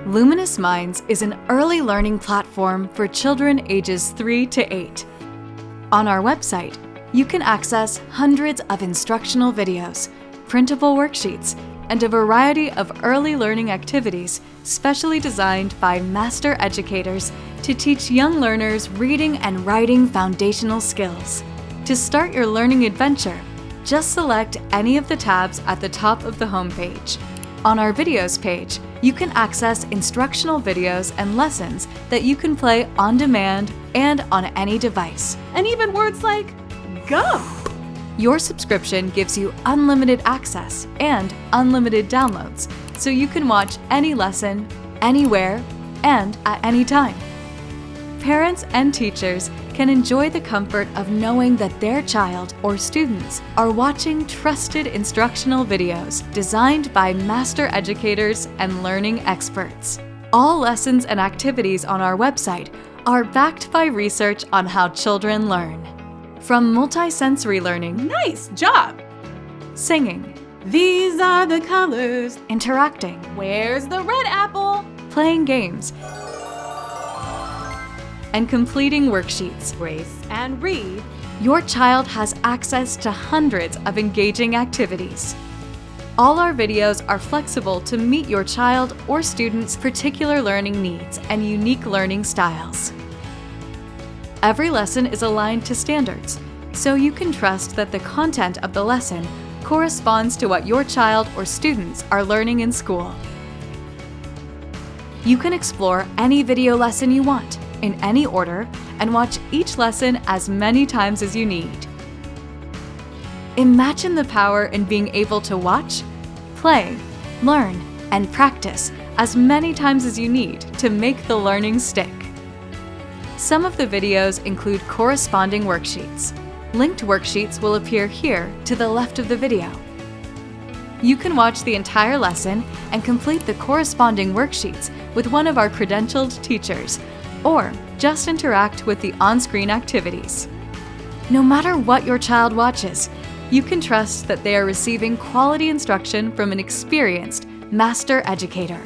Luminous Minds is an early learning platform for children ages 3 to 8. On our website, you can access hundreds of instructional videos, printable worksheets, and a variety of early learning activities specially designed by master educators to teach young learners reading and writing foundational skills. To start your learning adventure, just select any of the tabs at the top of the homepage. On our videos page, you can access instructional videos and lessons that you can play on demand and on any device. And even words like gum. Your subscription gives you unlimited access and unlimited downloads, so you can watch any lesson, anywhere, and at any time. Parents and teachers can enjoy the comfort of knowing that their child or students are watching trusted instructional videos designed by master educators and learning experts. All lessons and activities on our website are backed by research on how children learn. From multisensory learning, Nice job! singing, These are the colors. interacting, Where's the red apple? playing games, and completing worksheets, Race and read. your child has access to hundreds of engaging activities. All our videos are flexible to meet your child or student's particular learning needs and unique learning styles. Every lesson is aligned to standards, so you can trust that the content of the lesson corresponds to what your child or students are learning in school. You can explore any video lesson you want, in any order, and watch each lesson as many times as you need. Imagine the power in being able to watch, play, learn, and practice as many times as you need to make the learning stick. Some of the videos include corresponding worksheets. Linked worksheets will appear here to the left of the video. You can watch the entire lesson and complete the corresponding worksheets with one of our credentialed teachers, or just interact with the on-screen activities. No matter what your child watches, you can trust that they are receiving quality instruction from an experienced master educator.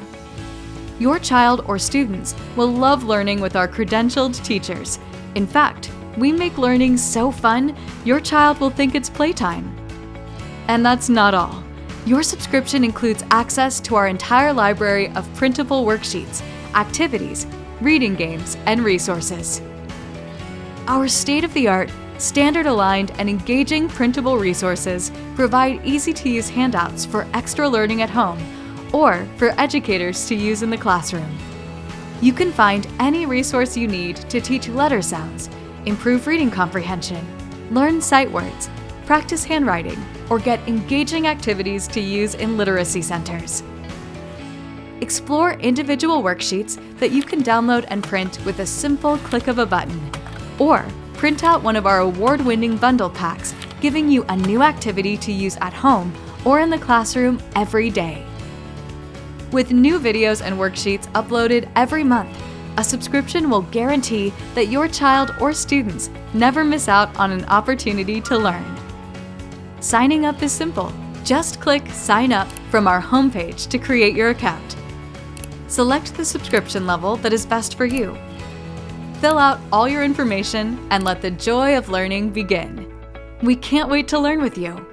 Your child or students will love learning with our credentialed teachers. In fact, we make learning so fun, your child will think it's playtime. And that's not all. Your subscription includes access to our entire library of printable worksheets, activities, reading games, and resources. Our state-of-the-art, standard-aligned, and engaging printable resources provide easy-to-use handouts for extra learning at home or for educators to use in the classroom. You can find any resource you need to teach letter sounds, improve reading comprehension, learn sight words, practice handwriting, or get engaging activities to use in literacy centers. Explore individual worksheets that you can download and print with a simple click of a button, or print out one of our award-winning bundle packs, giving you a new activity to use at home or in the classroom every day. With new videos and worksheets uploaded every month, a subscription will guarantee that your child or students never miss out on an opportunity to learn. Signing up is simple. Just click Sign Up from our homepage to create your account. Select the subscription level that is best for you. Fill out all your information and let the joy of learning begin. We can't wait to learn with you.